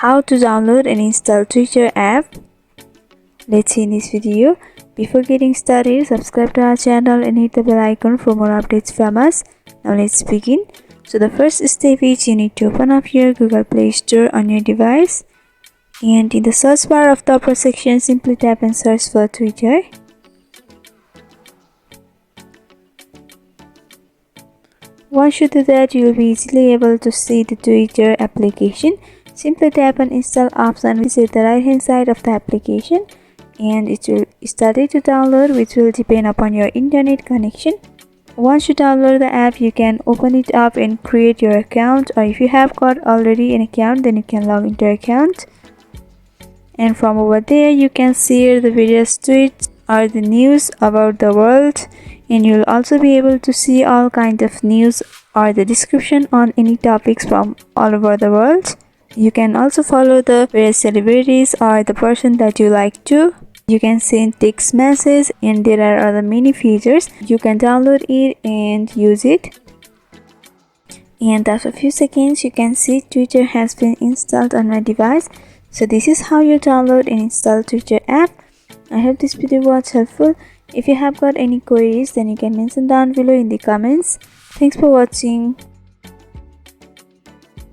How to download and install Twitter app. Let's see in this video. Before getting started, subscribe to our channel and hit the bell icon for more updates from us. Now let's begin. So the first step is you need to open up your Google Play Store on your device, and in the search bar of the upper section, simply tap and search for Twitter. Once you do that, you will be easily able to see the Twitter application. Simply tap on install option which is at the right hand side of the application, and it will start to download, which will depend upon your internet connection. Once you download the app, you can open it up and create your account, or if you have got already an account, then you can log into your account. And from over there, you can see the various tweets or the news about the world, and you'll also be able to see all kinds of news or the description on any topics from all over the world. You can also follow the various celebrities or the person that you like to. You can send text messages, and there are other many features. You can download it and use it. And after a few seconds, you can see Twitter has been installed on my device. So this is how you download and install Twitter app. I hope this video was helpful. If you have got any queries, then you can mention down below in the comments. Thanks for watching.